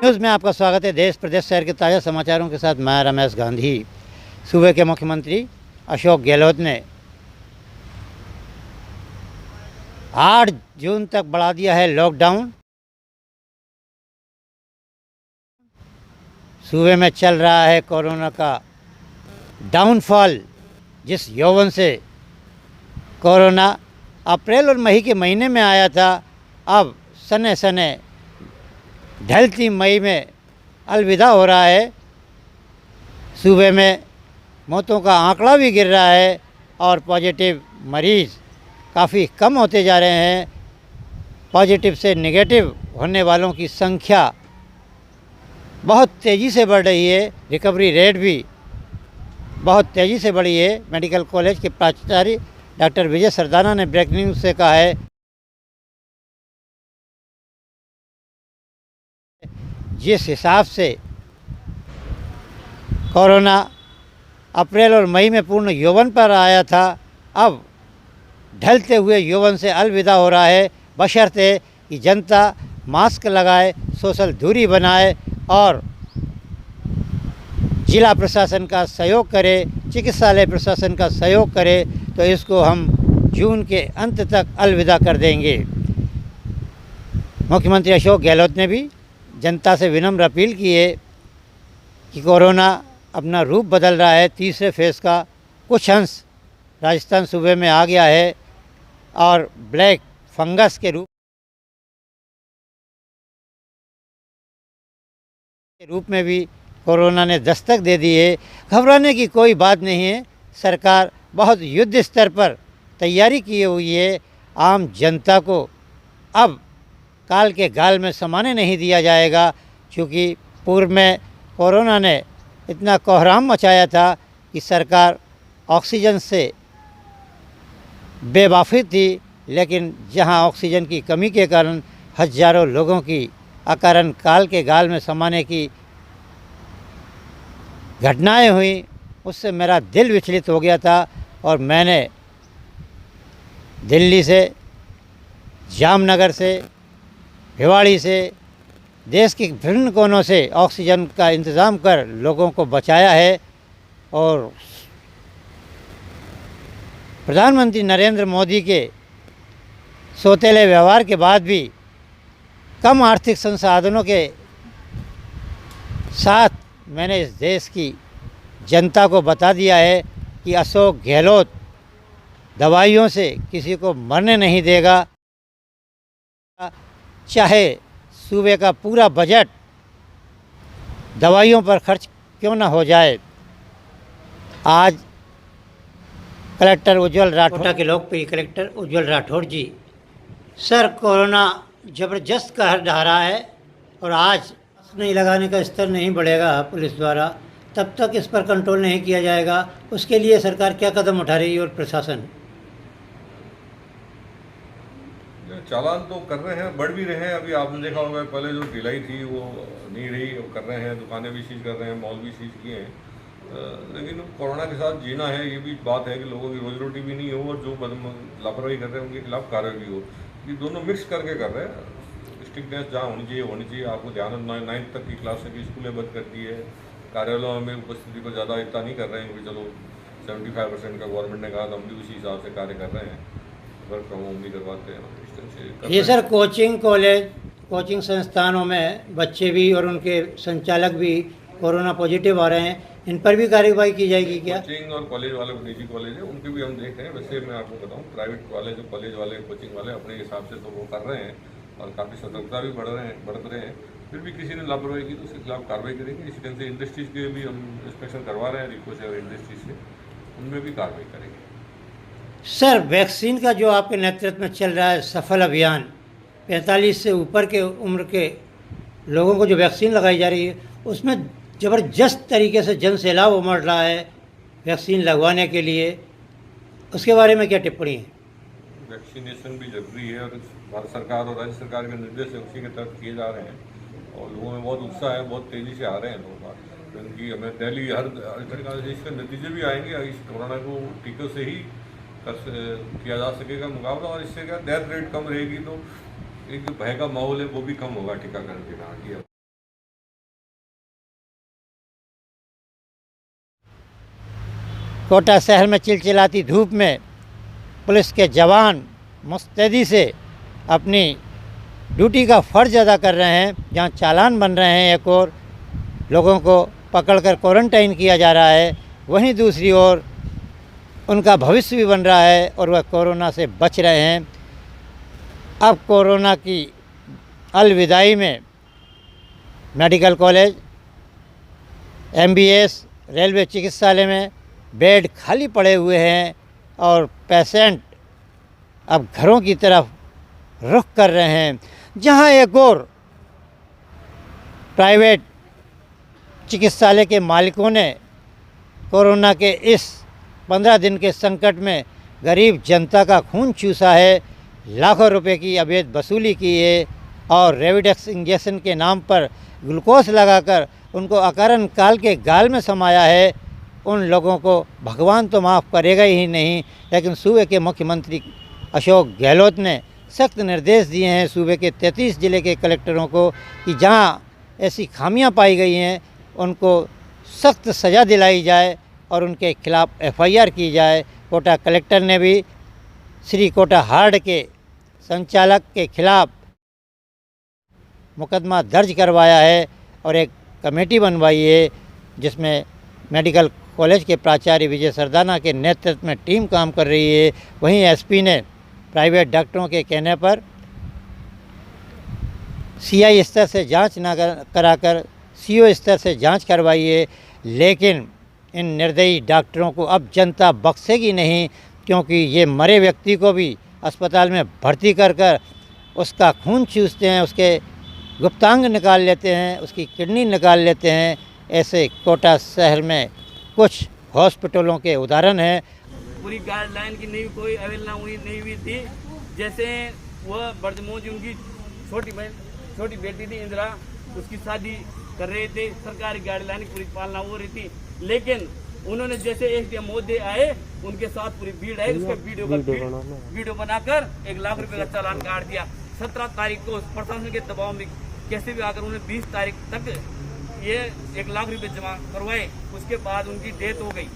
News में आपका स्वागत है। देश प्रदेश शहर के ताज़ा समाचारों के साथ मैं रमेश गांधी। सूबे के मुख्यमंत्री अशोक गहलोत ने 8 जून तक बढ़ा दिया है लॉकडाउन। सूबे में चल रहा है कोरोना का डाउनफॉल। जिस यौवन से कोरोना अप्रैल और मई के महीने में आया था, अब सने सने ढलती मई में अलविदा हो रहा है। सूबे में मौतों का आंकड़ा भी गिर रहा है और पॉजिटिव मरीज़ काफ़ी कम होते जा रहे हैं। पॉजिटिव से नेगेटिव होने वालों की संख्या बहुत तेज़ी से बढ़ रही है। रिकवरी रेट भी बहुत तेज़ी से बढ़ी है। मेडिकल कॉलेज के प्राचार्य डॉक्टर विजय सरदाना ने ब्रेकिंग न्यूज़ से कहा है, जिस हिसाब से कोरोना अप्रैल और मई में पूर्ण यौवन पर आया था, अब ढलते हुए यौवन से अलविदा हो रहा है, बशर्ते कि जनता मास्क लगाए, सोशल दूरी बनाए और जिला प्रशासन का सहयोग करे, चिकित्सालय प्रशासन का सहयोग करे, तो इसको हम जून के अंत तक अलविदा कर देंगे। मुख्यमंत्री अशोक गहलोत ने भी जनता से विनम्र अपील की है कि कोरोना अपना रूप बदल रहा है। तीसरे फेज़ का कुछ अंश राजस्थान सूबे में आ गया है और ब्लैक फंगस के रूप में भी कोरोना ने दस्तक दे दी है। घबराने की कोई बात नहीं है। सरकार बहुत युद्ध स्तर पर तैयारी की हुई है। आम जनता को अब काल के गाल में समाने नहीं दिया जाएगा, क्योंकि पूर्व में कोरोना ने इतना कोहराम मचाया था कि सरकार ऑक्सीजन से बेवाफिक थी, लेकिन जहां ऑक्सीजन की कमी के कारण हज़ारों लोगों की अकारण काल के गाल में समाने की घटनाएं हुई, उससे मेरा दिल विचलित हो गया था और मैंने दिल्ली से, जामनगर से, भिवाड़ी से, देश के विभिन्न कोनों से ऑक्सीजन का इंतज़ाम कर लोगों को बचाया है। और प्रधानमंत्री नरेंद्र मोदी के सौतेले व्यवहार के बाद भी कम आर्थिक संसाधनों के साथ मैंने इस देश की जनता को बता दिया है कि अशोक गहलोत दवाइयों से किसी को मरने नहीं देगा, चाहे सूबे का पूरा बजट दवाइयों पर खर्च क्यों ना हो जाए। आज कलेक्टर उज्जवल राठौड़ के लोकप्रिय कलेक्टर उज्जवल राठौड़ जी, सर कोरोना ज़बरदस्त कहर ढा रहा है और आज नहीं लगाने का स्तर नहीं बढ़ेगा पुलिस द्वारा, तब तक इस पर कंट्रोल नहीं किया जाएगा। उसके लिए सरकार क्या कदम उठा रही है और प्रशासन? चालान तो कर रहे हैं, बढ़ भी रहे हैं। अभी आपने देखा होगा, पहले जो ढिलाई थी वो नहीं रही, वो कर रहे हैं। दुकानें भी सीज कर रहे हैं, मॉल भी सीज किए हैं। लेकिन कोरोना के साथ जीना है, ये भी बात है कि लोगों की रोजी रोटी भी नहीं हो और जो लापरवाही कर रहे हैं उनके खिलाफ कार्रवाई भी हो। ये दोनों मिक्स करके कर रहे हैं। स्ट्रिक्टनेस जहाँ होनी चाहिए। आपको ध्यान 9th तक की क्लास से भी स्कूलें बंद कर दी है। कार्यालयों में उपस्थिति को ज़्यादा इतना नहीं कर रहे हैं कि चलो 75% का गवर्नमेंट ने कहा, तो हम भी उसी हिसाब से कार्य कर रहे हैं। वर्क फ्रॉम होम भी करवाते हैं। ये सर कोचिंग कॉलेज, कोचिंग संस्थानों में बच्चे भी और उनके संचालक भी कोरोना पॉजिटिव आ रहे हैं, इन पर भी कार्रवाई की जाएगी क्या? कोचिंग और कॉलेज वाले, निजी कॉलेज है, उनके भी हम देख रहे हैं। वैसे मैं आपको बताऊं, प्राइवेट वाले जो कॉलेज वाले, कोचिंग वाले अपने हिसाब से तो वो कर रहे हैं और काफ़ी सतर्कता भी बढ़ रहे हैं। फिर भी किसी ने लापरवाही की तो उसके खिलाफ कार्रवाई करेंगे। इसी तरह से इंडस्ट्रीज़ के भी हम इंस्पेक्शन करवा रहे हैं, रिको से और इंडस्ट्रीज से, उनमें भी कार्रवाई करेंगे। सर वैक्सीन का जो आपके नेतृत्व में चल रहा है सफल अभियान, 45 से ऊपर के उम्र के लोगों को जो वैक्सीन लगाई जा रही है, उसमें ज़बरदस्त तरीके से जन सैलाब उमड़ रहा है वैक्सीन लगवाने के लिए, उसके बारे में क्या टिप्पणी है? वैक्सीनेशन भी जरूरी है और भारत सरकार और राज्य सरकार के निर्देश उसी के तहत किए जा रहे हैं और लोगों में बहुत उत्साह है, बहुत तेज़ी से आ रहे हैं लोग। क्योंकि हमें डेली हर इसके नतीजे भी आएंगे। इस कोरोना को टीकों से ही किया जा सकेगा मुकाबला, और इससे क्या डेथ रेट कम रहेगी, तो एक जो भय का माहौल है वो भी कम होगा टीकाकरण के कारण। कोटा शहर में चिलचिलाती धूप में पुलिस के जवान मुस्तैदी से अपनी ड्यूटी का फ़र्ज़ अदा कर रहे हैं। जहां चालान बन रहे हैं, एक और लोगों को पकड़कर क्वारंटाइन किया जा रहा है, वहीं दूसरी ओर उनका भविष्य भी बन रहा है और वह कोरोना से बच रहे हैं। अब कोरोना की अलविदाई में मेडिकल कॉलेज, MBS, रेलवे चिकित्सालय में बेड खाली पड़े हुए हैं और पेशेंट अब घरों की तरफ रुख कर रहे हैं। जहां एक और प्राइवेट चिकित्सालय के मालिकों ने कोरोना के इस 15 दिन के संकट में गरीब जनता का खून चूसा है, लाखों रुपए की अवैध वसूली की है और रेविडेक्स इंजेक्शन के नाम पर ग्लूकोज लगाकर उनको अकारण काल के गाल में समाया है। उन लोगों को भगवान तो माफ़ करेगा ही नहीं, लेकिन सूबे के मुख्यमंत्री अशोक गहलोत ने सख्त निर्देश दिए हैं सूबे के 33 ज़िले के कलेक्टरों को कि जहां ऐसी खामियां पाई गई हैं उनको सख्त सज़ा दिलाई जाए और उनके खिलाफ़ FIR की जाए। कोटा कलेक्टर ने भी श्री कोटा हार्ड के संचालक के खिलाफ़ मुकदमा दर्ज करवाया है और एक कमेटी बनवाई है जिसमें मेडिकल कॉलेज के प्राचार्य विजय सरदाना के नेतृत्व में टीम काम कर रही है। वहीं SP ने प्राइवेट डॉक्टरों के कहने पर CI स्तर से जांच न कराकर CO स्तर से जांच करवाई है, लेकिन इन निर्दयी डॉक्टरों को अब जनता बख्शेगी नहीं, क्योंकि ये मरे व्यक्ति को भी अस्पताल में भर्ती कर उसका खून चूसते हैं, उसके गुप्तांग निकाल लेते हैं, उसकी किडनी निकाल लेते हैं। ऐसे कोटा शहर में कुछ हॉस्पिटलों के उदाहरण हैं। पूरी गाइडलाइन की नहीं कोई अवहेलना नहीं हुई थी। जैसे वह बर्दमोज उनकी छोटी बेटी थी इंदिरा, उसकी शादी कर रहे थे, सरकारी गाइडलाइन की पूरी पालना हो रही थी, लेकिन उन्होंने जैसे SDM महोदय आए उनके साथ पूरी भीड़ आई, उसके वीडियो बनाकर 1 लाख रुपए का चालान काट दिया। 17 तारीख को प्रशासन के दबाव में कैसे भी आकर उन्होंने 20 तारीख तक ये 1 लाख रुपए जमा करवाए, उसके बाद उनकी डेथ हो गई।